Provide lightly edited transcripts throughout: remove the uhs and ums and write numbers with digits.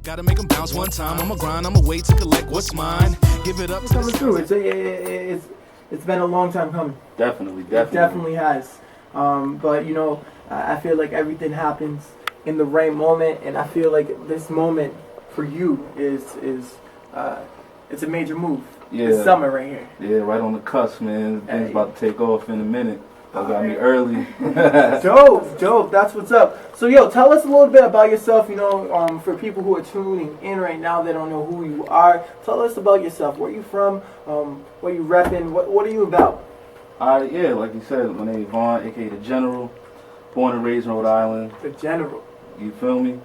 Gotta make them bounce one time. I'ma grind, I'ma wait to collect what's mine. Give it up. It's coming through. It's been a long time coming. Definitely. It definitely has. But you know, I feel like everything happens in the right moment, and I feel like this moment for you is it's a major move. Yeah. This summer right here. Yeah, right on the cusp, man. Things about to take off in a minute. That got me early. Dope. That's what's up. So, yo, tell us a little bit about yourself. You know, for people who are tuning in right now, they don't know who you are. Tell us about yourself. Where you from? Where you repping? What are you about? Yeah, like you said, my name is Vaughn, aka the General. Born and raised in Rhode Island. The General. You feel me?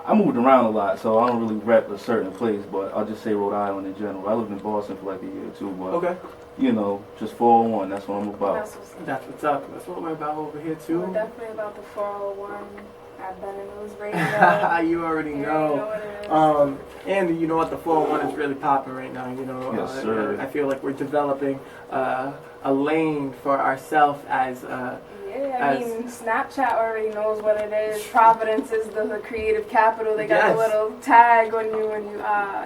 I moved around a lot, so I don't really rep a certain place, but I'll just say Rhode Island in general. I lived in Boston for like a year or two, but okay. You know, just 401, that's what I'm about. That's what's up. That's what we're about over here too. We're definitely about the 401 at Bennett News Radio. You already know. And you know what, the 401 is really popping right now. You know, yes, sir. I feel like we're developing a lane for ourselves as. I mean, Snapchat already knows what it is. Providence is the creative capital. They got the little tag when you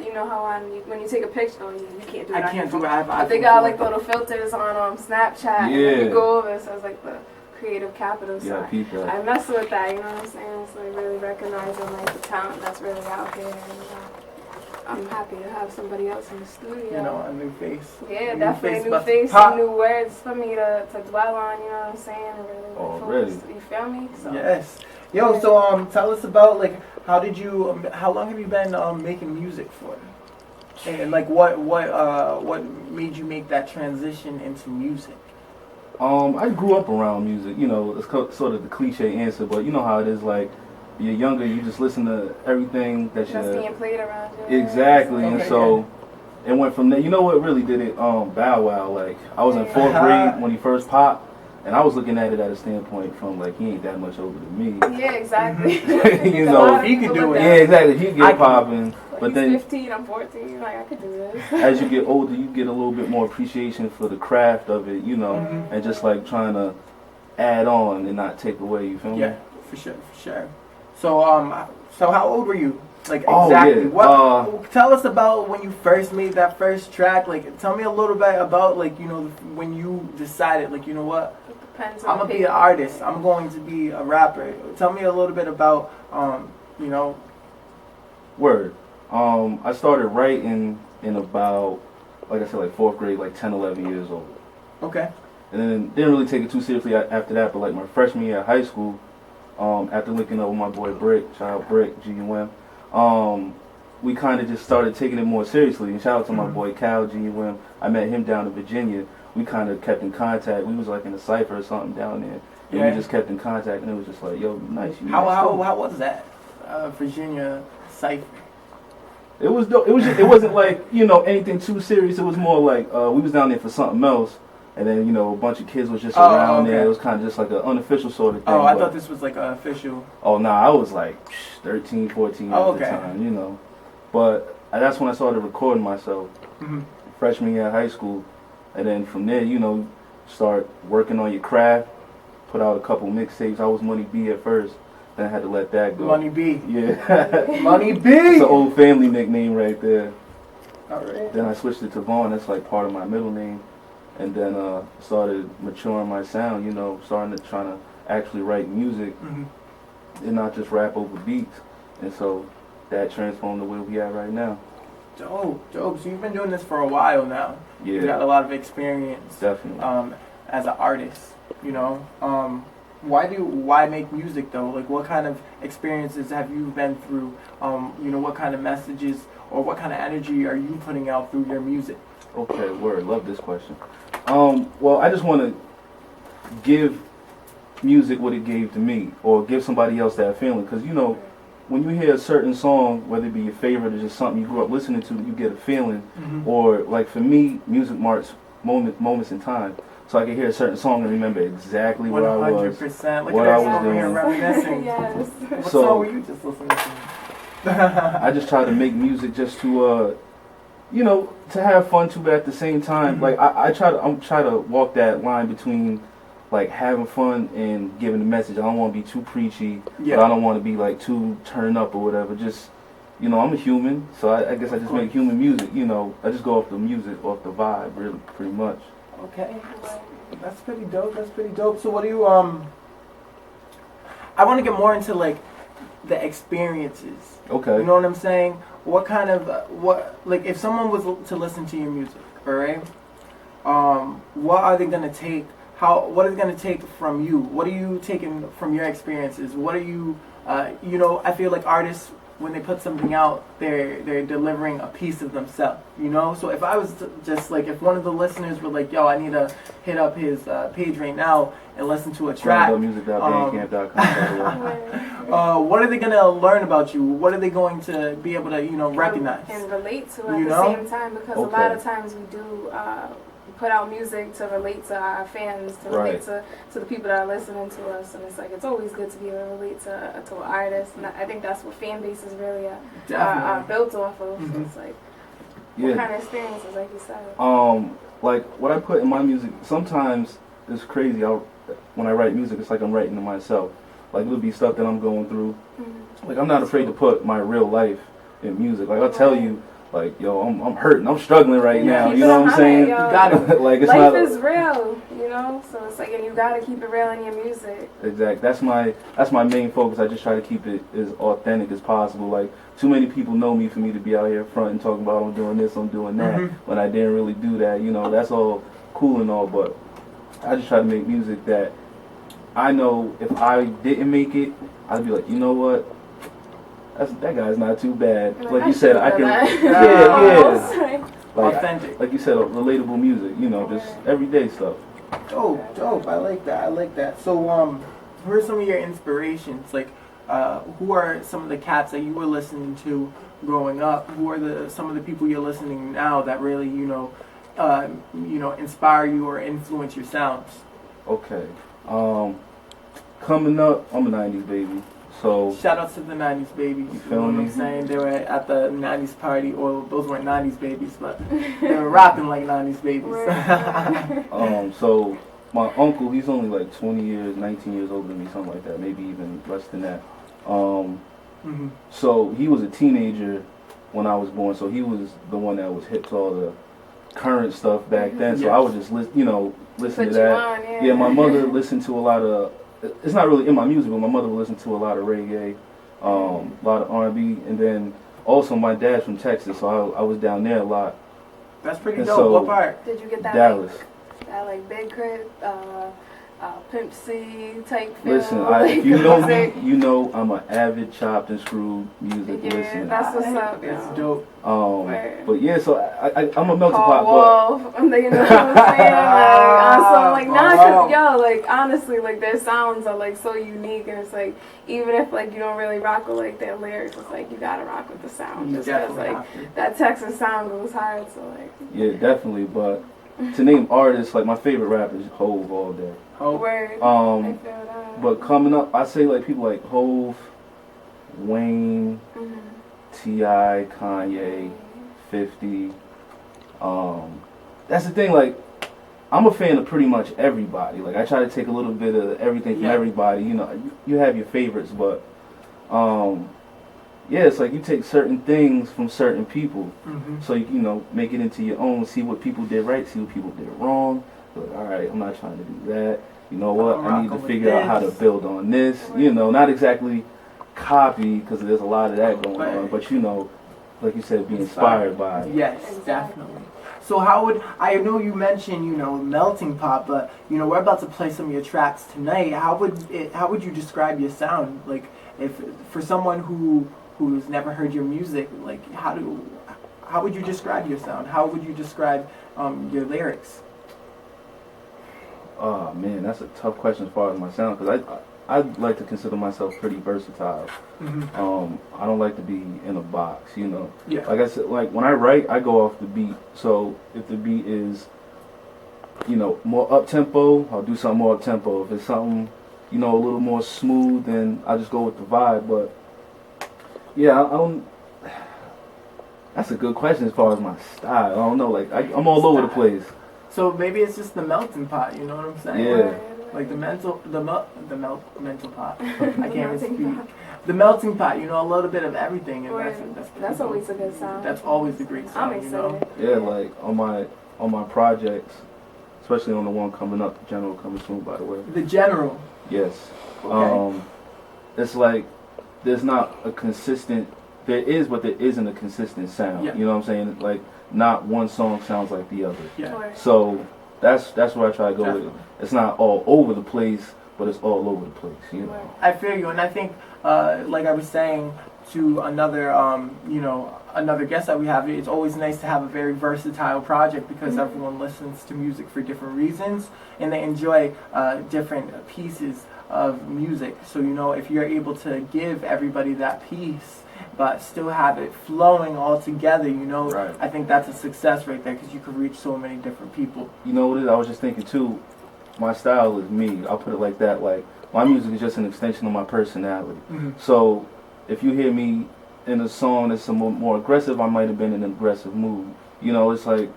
you know how when you take a picture. Oh, you can't do it. I can't do it. But they got like little filters on Snapchat. Yeah. And then you go over, so it's like the creative capital. So yeah, people. I mess with that. You know what I'm saying? It's like really recognizing like the talent that's really out here. And, I'm happy to have somebody else in the studio. You know, a new face. Yeah, definitely a new face and new words for me to dwell on, you know what I'm saying? And really focus, you feel me? So. Yes. Yo, so tell us about like how long have you been making music for? And like what made you make that transition into music? I grew up around music, you know, it's sort of the cliche answer, but you know how it is, like you're younger, you just listen to everything that's being played around you. Exactly, and so it went from there. You know what really did it? Bow Wow. Like I was in 4th grade when he first popped, and I was looking at it at a standpoint from like he ain't that much older than me. Yeah, exactly. You know, he could do it. Yeah, exactly. He get popping. But he's then 15, I'm 14. Like I could do this. As you get older, you get a little bit more appreciation for the craft of it, you know, and just like trying to add on and not take away. You feel me? Yeah, for sure. So how old were you? Like exactly. What? Tell us about when you first made that first track. Like, tell me a little bit about like when you decided like you know what, I'm gonna be an artist. I'm going to be a rapper. Tell me a little bit about you know. Word. I started writing in about, like I said, like 4th grade, like 10, 11 years old. Okay. And then didn't really take it too seriously after that, but like my freshman year of high school, after linking up with my boy Brick, shout out Brick, G.U.M, we kind of just started taking it more seriously. And shout out to my boy Cal, G.U.M. I met him down in Virginia. We kind of kept in contact. We was like in a cypher or something down there. And we just kept in contact, and it was just like, yo, nice. How was that? Virginia cypher. It was dope. It wasn't like, you know, anything too serious. It was more like we was down there for something else, and then, you know, a bunch of kids was just around there. It was kind of just like an unofficial sort of thing. I thought this was like an official. Oh, nah, I was like 13, 14 at the time, you know. But that's when I started recording myself, freshman year of high school. And then from there, you know, start working on your craft, put out a couple mixtapes. I was Money B at first. Then I had to let that go. Money B. Yeah. Money B. It's an old family nickname right there. All right. Then I switched it to Vaughn. That's like part of my middle name. And then started maturing my sound, you know, trying to actually write music and not just rap over beats. And so that transformed to where we at right now. Dope. So you've been doing this for a while now. Yeah. You got a lot of experience. Definitely. As an artist, you know. Why make music though? Like, what kind of experiences have you been through? You know, what kind of messages or what kind of energy are you putting out through your music? Okay, word. Love this question. Well, I just want to give music what it gave to me, or give somebody else that feeling. Because, you know, when you hear a certain song, whether it be your favorite or just something you grew up listening to, you get a feeling. Or, like, for me, music marks moments in time. So I can hear a certain song and remember exactly where I was, 100%. what I was doing. Reminiscing. Yes. What song were you just listening to? I just try to make music just to, you know, to have fun too, but at the same time, like I'm try to walk that line between like having fun and giving the message. I don't want to be too preachy, yeah. but I don't want to be like too turned up or whatever. Just, you know, I'm a human, so I guess I just make human music. You know, I just go off the music, off the vibe, really, pretty much. Okay, that's pretty dope. That's pretty dope. So what do you I want to get more into like the experiences. Okay. You know what I'm saying? What kind of like if someone was to listen to your music, all right? What are they gonna take? What is it gonna take from you? What are you taking from your experiences? What are you? You know, I feel like artists, when they put something out, they're delivering a piece of themselves, you know? So if I was just like, if one of the listeners were like, yo, I need to hit up his page right now and listen to a track. What are they going to learn about you? What are they going to be able to, you know, recognize? And relate to at the same time, because a lot of times we do put out music to relate to our fans, to relate to the people that are listening to us, and it's like it's always good to be able to relate to an artist, and I think that's what fan bases really are built off of. So it's like, what kind of experiences, like you said? Like what I put in my music, sometimes it's crazy. When I write music, it's like I'm writing to myself. Like it'll be stuff that I'm going through. Like I'm not afraid to put my real life in music. Like I'll tell you. Like, yo, I'm hurting. I'm struggling right now. You know what I'm saying? You gotta, like, it's life is real, you know? So it's like, and you gotta keep it real in your music. Exactly. That's my main focus. I just try to keep it as authentic as possible. Like, too many people know me for me to be out here front and talking about I'm doing this, I'm doing that, when I didn't really do that. You know, that's all cool and all, but I just try to make music that I know if I didn't make it, I'd be like, you know what? That guy's not too bad. Like you said, I can. Like, authentic. Like you said, relatable music. You know, just everyday stuff. Dope. I like that. So, who are some of your inspirations? Like, who are some of the cats that you were listening to growing up? Who are some of the people you're listening now that really, inspire you or influence your sounds? Okay. Coming up, I'm a '90s baby. So shout out to the 90s babies. You feel what I'm saying? They were at the 90s party, or those weren't 90s babies, but they were rapping like 90s babies. So my uncle, he's only like 19 years older than me, something like that, maybe even less than that. So he was a teenager when I was born, so he was the one that was hip to all the current stuff back then. So I would just listen to that. Yeah, my mother listened to a lot of. It's not really in my music, but my mother would listen to a lot of reggae, a lot of R&B, and then also my dad's from Texas, so I was down there a lot. That's pretty dope. So, what part? Did you get that? Dallas. Like BIG Krit, Pimp C type feel? Listen, if you know me, you know I'm an avid chopped and screwed music listener. That's what's up. That's dope. But yeah, so I'm a melting pot. Wolf, you know what I'm saying? Like honestly, like their sounds are like so unique, and it's like even if like you don't really rock with like their lyrics, it's like you gotta rock with the sound, just because like that Texas sound goes hard. So like. Yeah, definitely, but. To name artists, like my favorite rapper is Hove all day. Word. But coming up, I say like people like Hove, Wayne, T.I., Kanye, 50. That's the thing, like I'm a fan of pretty much everybody. Like I try to take a little bit of everything from everybody. You know, you have your favorites, but it's like you take certain things from certain people, so you make it into your own. See what people did right, see what people did wrong. Like, all right, I'm not trying to do that. You know what? I need to figure out how to build on this. You know, not exactly copy because there's a lot of that going on, but like you said, be inspired by it. Yes, definitely. So I know you mentioned melting pot, but we're about to play some of your tracks tonight. How would you describe your sound? Like if for someone who's never heard your music, like how would you describe your sound? How would you describe your lyrics? Oh man, that's a tough question as far as my sound, because I like to consider myself pretty versatile. I don't like to be in a box, Like I said, like when I write, I go off the beat. So if the beat is, more up tempo, I'll do something more up tempo. If it's something, a little more smooth, then I just go with the vibe. But yeah, I don't. That's a good question as far as my style. I don't know. Like I'm all over the place. So maybe it's just the melting pot. You know what I'm saying? Yeah. Like the mental pot. I can't even speak. The melting pot, you know, a little bit of everything, and that's always a good sound. That's always a great sound. I'm excited. You know? Yeah, like on my projects, especially on the one coming up, the General coming soon, by the way. The General. Yes. Okay. It's like there's not a consistent. There is, but there isn't a consistent sound. Yeah. You know what I'm saying? Like not one song sounds like the other. Yeah. So that's where I try to go with it. It's not all over the place, but it's all over the place. You know. I feel you, and I think, like I was saying to another, another guest that we have, it's always nice to have a very versatile project because everyone listens to music for different reasons, and they enjoy different pieces of music. So, you know, if you're able to give everybody that piece, but still have it flowing all together, you know, right. I think that's a success right there because you can reach so many different people. You know what it is? I was just thinking too, my style is me. I'll put it like that. Like, my music is just an extension of my personality. So, if you hear me in a song that's more aggressive, I might have been in an aggressive mood. You know, it's like,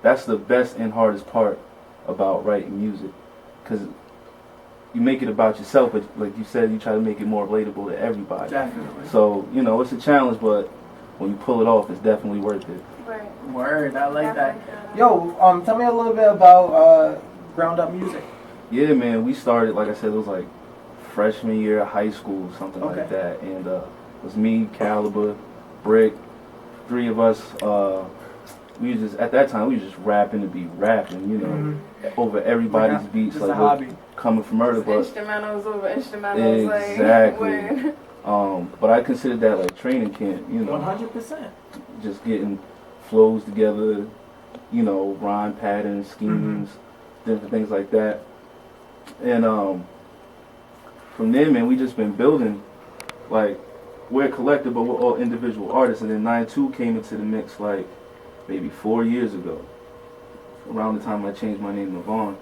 that's the best and hardest part about writing music. Because you make it about yourself, but like you said, you try to make it more relatable to everybody. Definitely. So, you know, it's a challenge, but when you pull it off, it's definitely worth it. Right. Word, I like that. Yo, tell me a little bit about Ground Up Music. Yeah, man, we started, like I said, it was like freshman year of high school, something like that. And it was me, Caliber, Brick, three of us. We was just, at that time, we was just rapping to be rapping, you know, over everybody's beats. Just like, a hobby. Coming from murder, but instrumentals over instrumentals. exactly. But I considered that like training camp, you know. 100%. Just getting flows together, you know, rhyme patterns, schemes, different things like that. And from there, man, we just been building. Like, we're a collective, but we're all individual artists. And then 9-2 came into the mix like maybe 4 years ago, around the time I changed my name to Vaughn.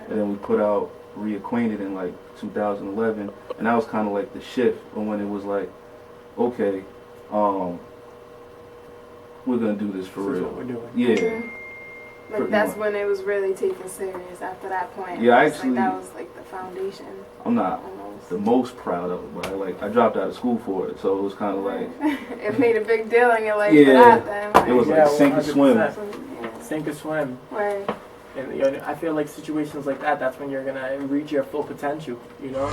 And then we put out Reacquainted in like 2011, and that was kind of like the shift when it was like, okay, we're gonna do this for real. What we're doing. Yeah. Like that's when it was really taken serious. After that point, yeah, actually, like that was like the foundation. I'm not the most proud of it, but I dropped out of school for it, so it was kind of like it made a big deal in your life for that then. Like, it was like sink or swim. Sink or swim. Right. And you know, I feel like situations like that, that's when you're gonna reach your full potential, you know?